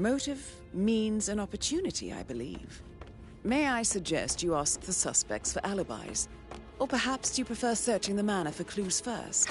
Motive, means, and opportunity, I believe. May I suggest you ask the suspects for alibis? Or perhaps you prefer searching the manor for clues first?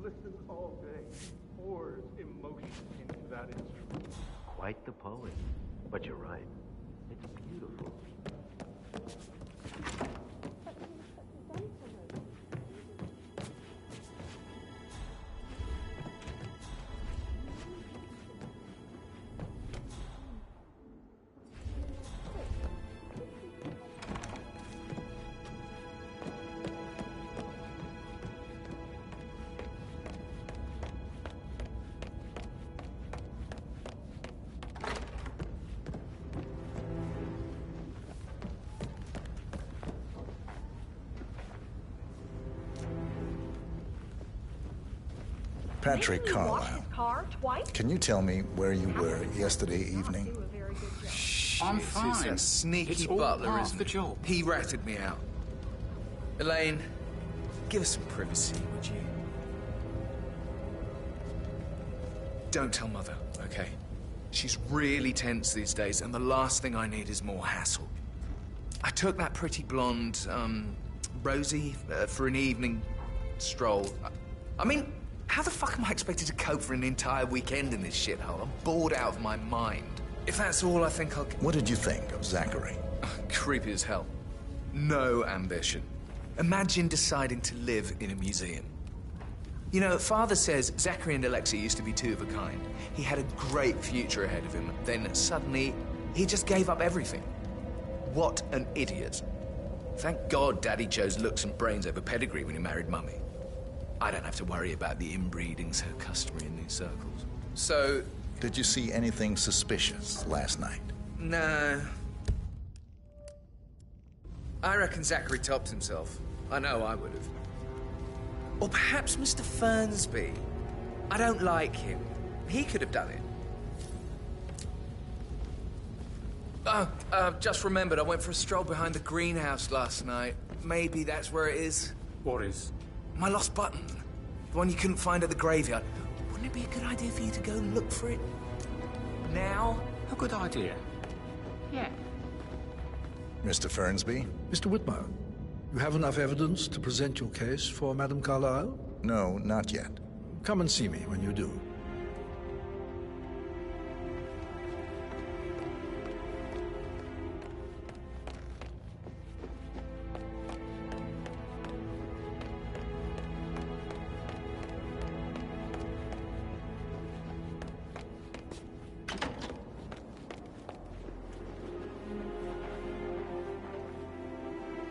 Listen all day. Pours emotion into that instrument. Quite the poet. But you're right. It's beautiful. Patrick Carlisle, can you tell me where you were yesterday evening? I'm fine. He's a sneaky It's all butler, part isn't of the he? job. He ratted me out. Elaine, give us some privacy, would you? Don't tell Mother, okay? She's really tense these days, and the last thing I need is more hassle. I took that pretty blonde, Rosie, for an evening stroll. I mean, how the fuck am I expected to cope for an entire weekend in this shithole? I'm bored out of my mind. If that's all, I think I'll... What did you think of Zachary? Creepy as hell. No ambition. Imagine deciding to live in a museum. You know, Father says Zachary and Alexia used to be two of a kind. He had a great future ahead of him. Then suddenly, he just gave up everything. What an idiot. Thank God Daddy chose looks and brains over pedigree when he married Mummy. I don't have to worry about the inbreeding so customary in these circles. So... Did you see anything suspicious last night? No. I reckon Zachary topped himself. I know I would have. Or perhaps Mr. Fernsby. I don't like him. He could have done it. Oh, just remembered I went for a stroll behind the greenhouse last night. Maybe that's where it is. What is? My lost button. The one you couldn't find at the graveyard. Wouldn't it be a good idea for you to go look for it now? A good idea. Yeah. Mr. Fernsby? Mr. Whitmire, you have enough evidence to present your case for Madame Carlyle? No, not yet. Come and see me when you do.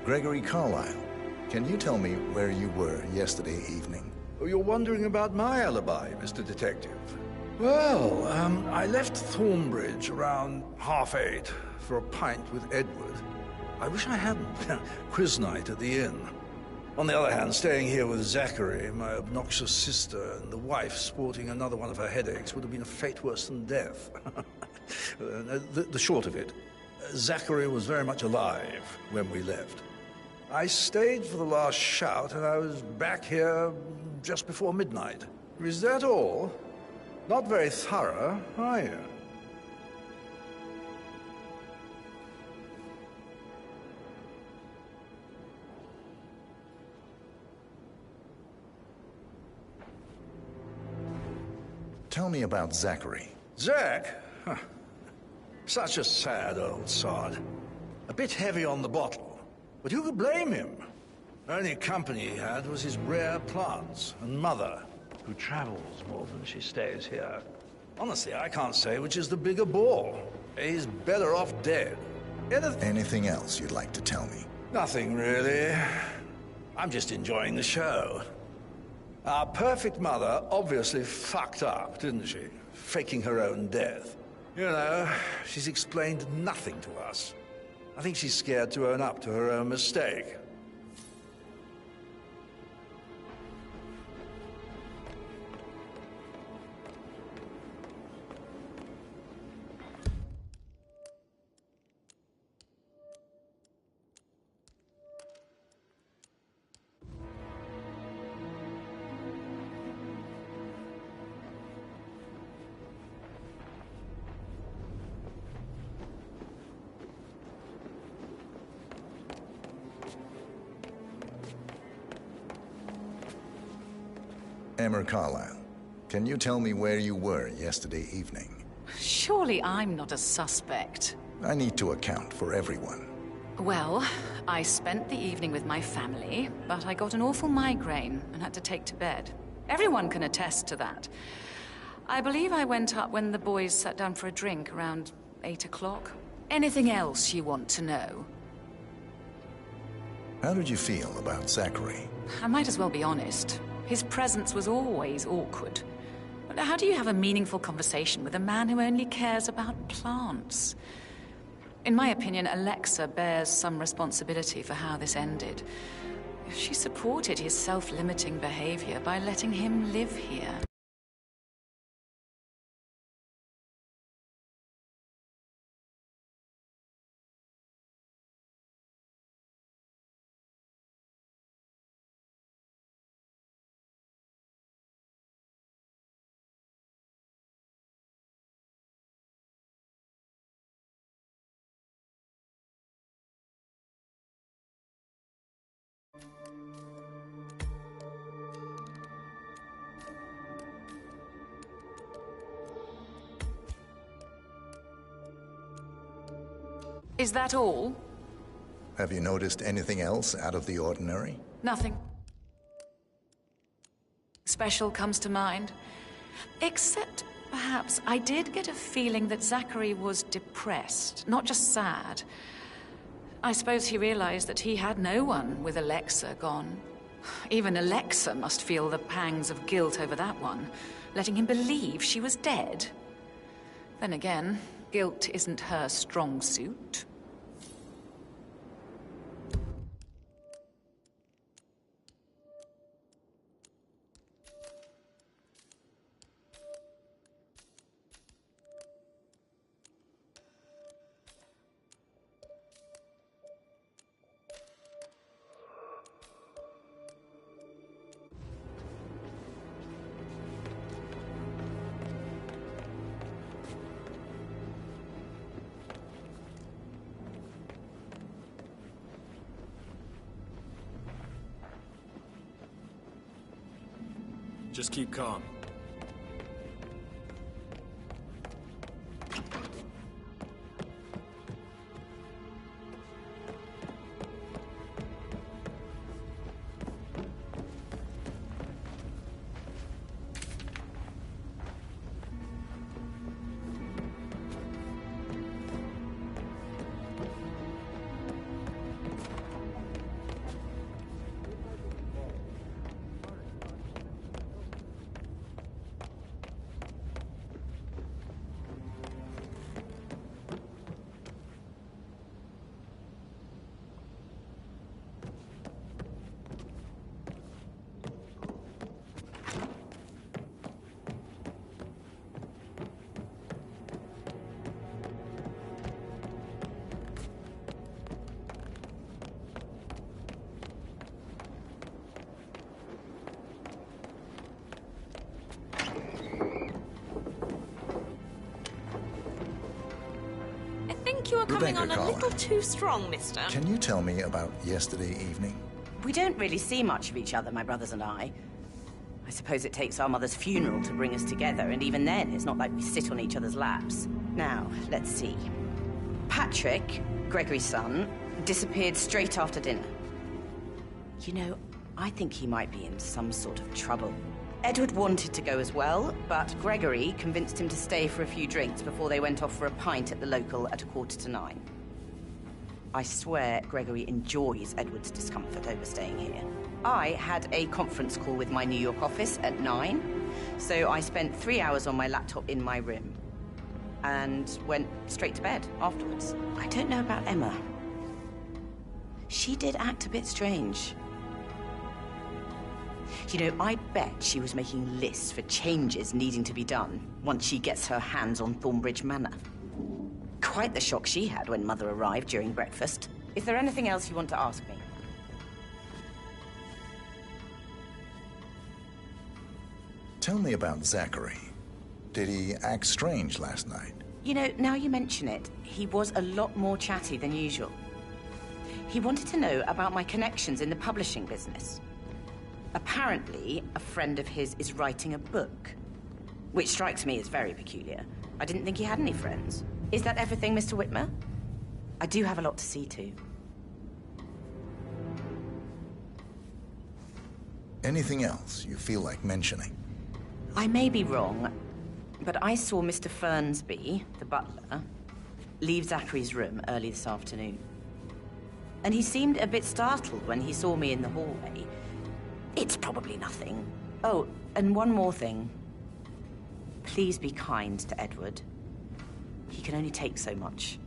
Gregory Carlisle, can you tell me where you were yesterday evening? Oh, you're wondering about my alibi, Mr. Detective. Well, I left Thornbridge around 8:30 for a pint with Edward. I wish I hadn't. Quiz night at the inn. On the other hand, staying here with Zachary, my obnoxious sister, and the wife sporting another one of her headaches would have been a fate worse than death. The short of it, Zachary was very much alive when we left. I stayed for the last shout, and I was back here just before midnight. Is that all? Not very thorough, are you? Tell me about Zachary. Zach? Huh. Such a sad old sod. A bit heavy on the bottle. But who could blame him? Only company he had was his rare plants and mother, who travels more than she stays here. Honestly, I can't say which is the bigger bore. He's better off dead. Anything else you'd like to tell me? Nothing, really. I'm just enjoying the show. Our perfect mother obviously fucked up, didn't she? Faking her own death. You know, she's explained nothing to us. I think she's scared to own up to her own mistake. Emma Carlyle, can you tell me where you were yesterday evening? Surely I'm not a suspect. I need to account for everyone. Well, I spent the evening with my family, but I got an awful migraine and had to take to bed. Everyone can attest to that. I believe I went up when the boys sat down for a drink around 8 o'clock. Anything else you want to know? How did you feel about Zachary? I might as well be honest. His presence was always awkward. But how do you have a meaningful conversation with a man who only cares about plants? In my opinion, Alexa bears some responsibility for how this ended. She supported his self-limiting behavior by letting him live here. Is that all? Have you noticed anything else out of the ordinary? Nothing special comes to mind. Except, perhaps, I did get a feeling that Zachary was depressed, not just sad. I suppose he realized that he had no one with Alexa gone. Even Alexa must feel the pangs of guilt over that one, letting him believe she was dead. Then again, guilt isn't her strong suit. Just keep calm. you are coming Rebecca on a Carla. little too strong, mister. Can you tell me about yesterday evening? We don't really see much of each other, my brothers and I. I suppose it takes our mother's funeral to bring us together, and even then, it's not like we sit on each other's laps. Now, let's see. Patrick, Gregory's son, disappeared straight after dinner. You know, I think he might be in some sort of trouble. Edward wanted to go as well, but Gregory convinced him to stay for a few drinks before they went off for a pint at the local at 9:15. I swear Gregory enjoys Edward's discomfort over staying here. I had a conference call with my New York office at 9, so I spent 3 hours on my laptop in my room and went straight to bed afterwards. I don't know about Emma. She did act a bit strange. You know, I bet she was making lists for changes needing to be done once she gets her hands on Thornbridge Manor. Quite the shock she had when Mother arrived during breakfast. Is there anything else you want to ask me? Tell me about Zachary. Did he act strange last night? You know, now you mention it, he was a lot more chatty than usual. He wanted to know about my connections in the publishing business. Apparently, a friend of his is writing a book, which strikes me as very peculiar. I didn't think he had any friends. Is that everything, Mr. Whitmer? I do have a lot to see to. Anything else you feel like mentioning? I may be wrong, but I saw Mr. Fernsby, the butler, leave Zachary's room early this afternoon. And he seemed a bit startled when he saw me in the hallway. It's probably nothing. Oh, and one more thing. Please be kind to Edward. He can only take so much.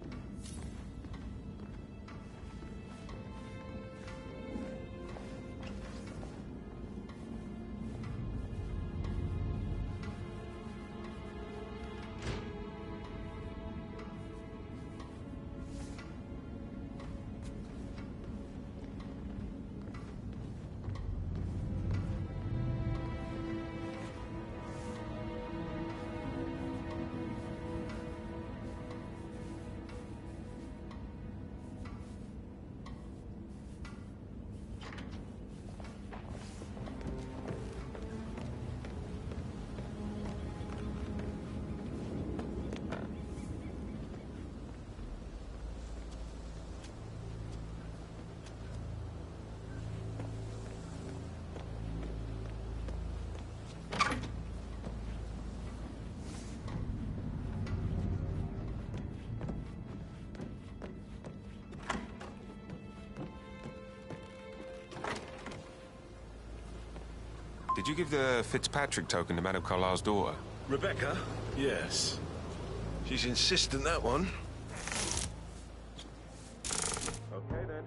Did you give the Fitzpatrick token to Madame Carlisle's daughter? Rebecca? Yes. She's insistent, that one. Okay, then.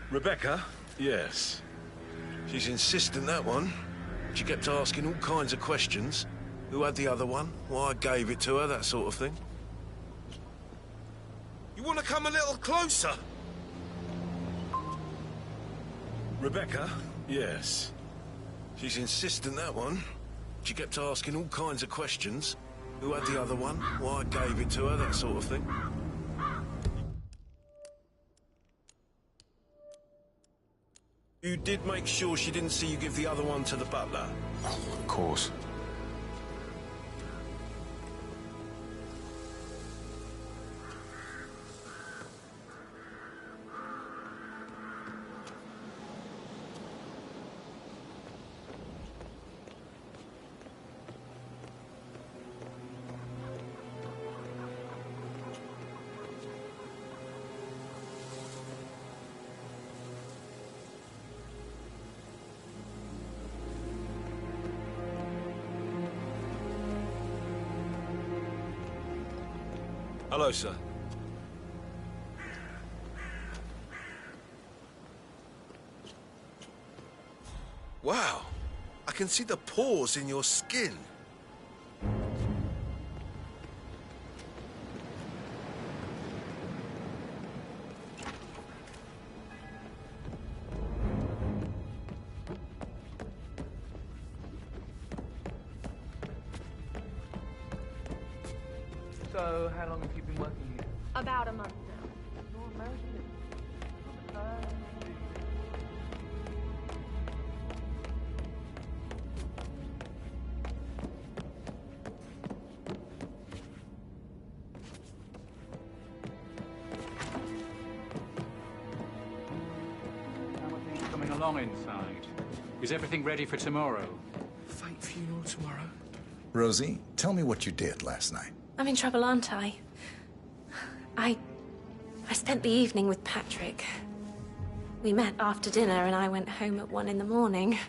Rebecca? Yes. She's insistent, that one. She kept asking all kinds of questions. Who had the other one? Why I gave it to her, that sort of thing. You want to come a little closer? Rebecca? Yes. She's insistent, that one. She kept asking all kinds of questions. Who had the other one? Why I gave it to her, that sort of thing. You did make sure she didn't see you give the other one to the butler? Of course. Hello, sir. Wow. I can see the pores in your skin. So, how long have you been working here? About a month now. You're American. How are things coming along inside? Is everything ready for tomorrow? Fake funeral tomorrow? Rosie, tell me what you did last night. I'm in trouble, aren't I? I spent the evening with Patrick. We met after dinner and I went home at 1 in the morning.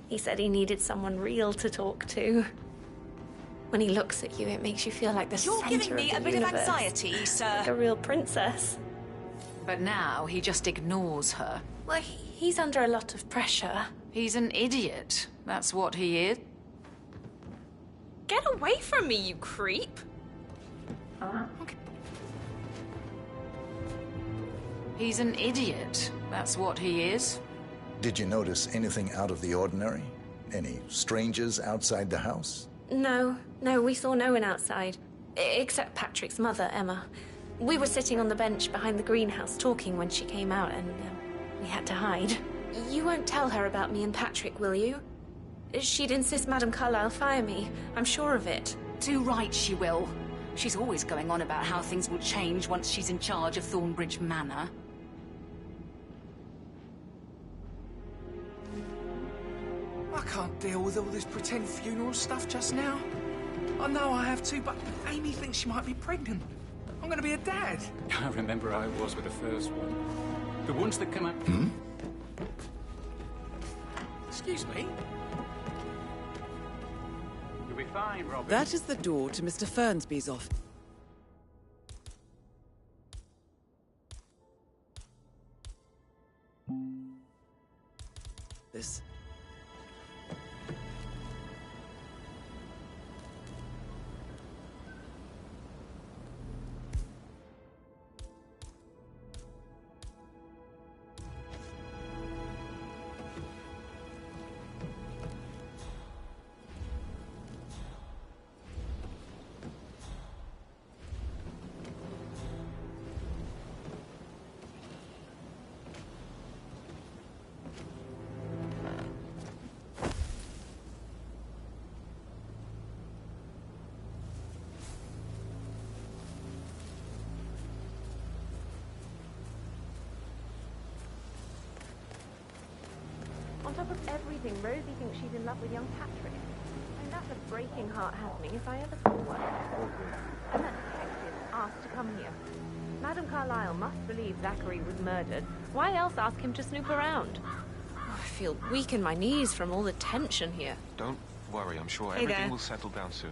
He said he needed someone real to talk to. When he looks at you, it makes you feel like the You're center giving me of a the bit universe. of anxiety, sir. Like a real princess. But now he just ignores her. Well, he's under a lot of pressure. He's an idiot. That's what he is. Get away from me, you creep! Okay. He's an idiot. That's what he is. Did you notice anything out of the ordinary? Any strangers outside the house? No, we saw no one outside. Except Patrick's mother, Emma. We were sitting on the bench behind the greenhouse talking when she came out and we had to hide. You won't tell her about me and Patrick, will you? She'd insist Madame Carlyle fire me. I'm sure of it. Too right she will. She's always going on about how things will change once she's in charge of Thornbridge Manor. I can't deal with all this pretend funeral stuff just now. I know I have to, but Amy thinks she might be pregnant. I'm gonna be a dad. I remember how it was with the first one. The ones that come out... Excuse me? You'll be fine, Robin. That is the door to Mr. Fernsby's office. This. On top of everything, Rosie thinks she's in love with young Patrick. And that's a breaking heart happening if I ever saw one. And that detective asked to come here. Madame Carlyle must believe Zachary was murdered. Why else ask him to snoop around? Oh, I feel weak in my knees from all the tension here. Don't worry, I'm sure Hey everything there. will settle down soon.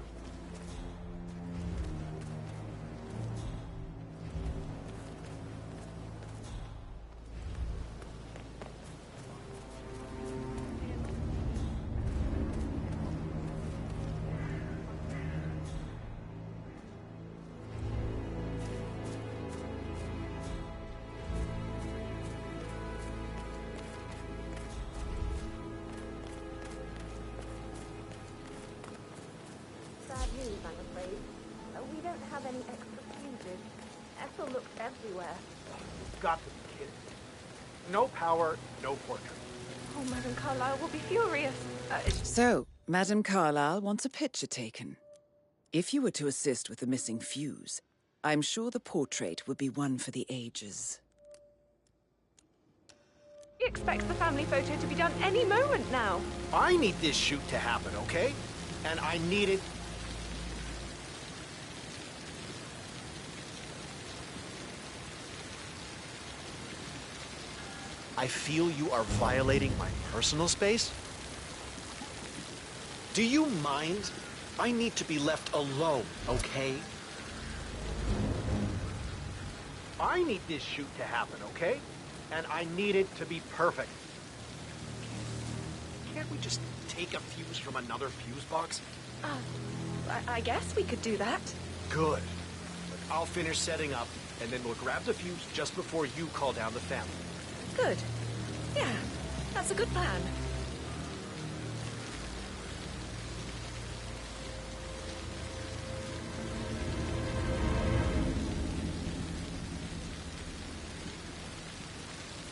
Sad news, I'm afraid. We don't have any extra fuses. Ethel looked everywhere. You've got to be kidding. No power, no portrait. Oh, Madame Carlyle will be furious. So, Madame Carlyle wants a picture taken. If you were to assist with the missing fuse, I'm sure the portrait would be one for the ages. He expects the family photo to be done any moment now. I need this shoot to happen, okay? And I need it... I feel you are violating my personal space. Do you mind? I need to be left alone, okay? I need this shoot to happen, okay? And I need it to be perfect. Can't we just take a fuse from another fuse box? I guess we could do that. Good. But I'll finish setting up, and then we'll grab the fuse just before you call down the family. Good. Yeah, that's a good plan.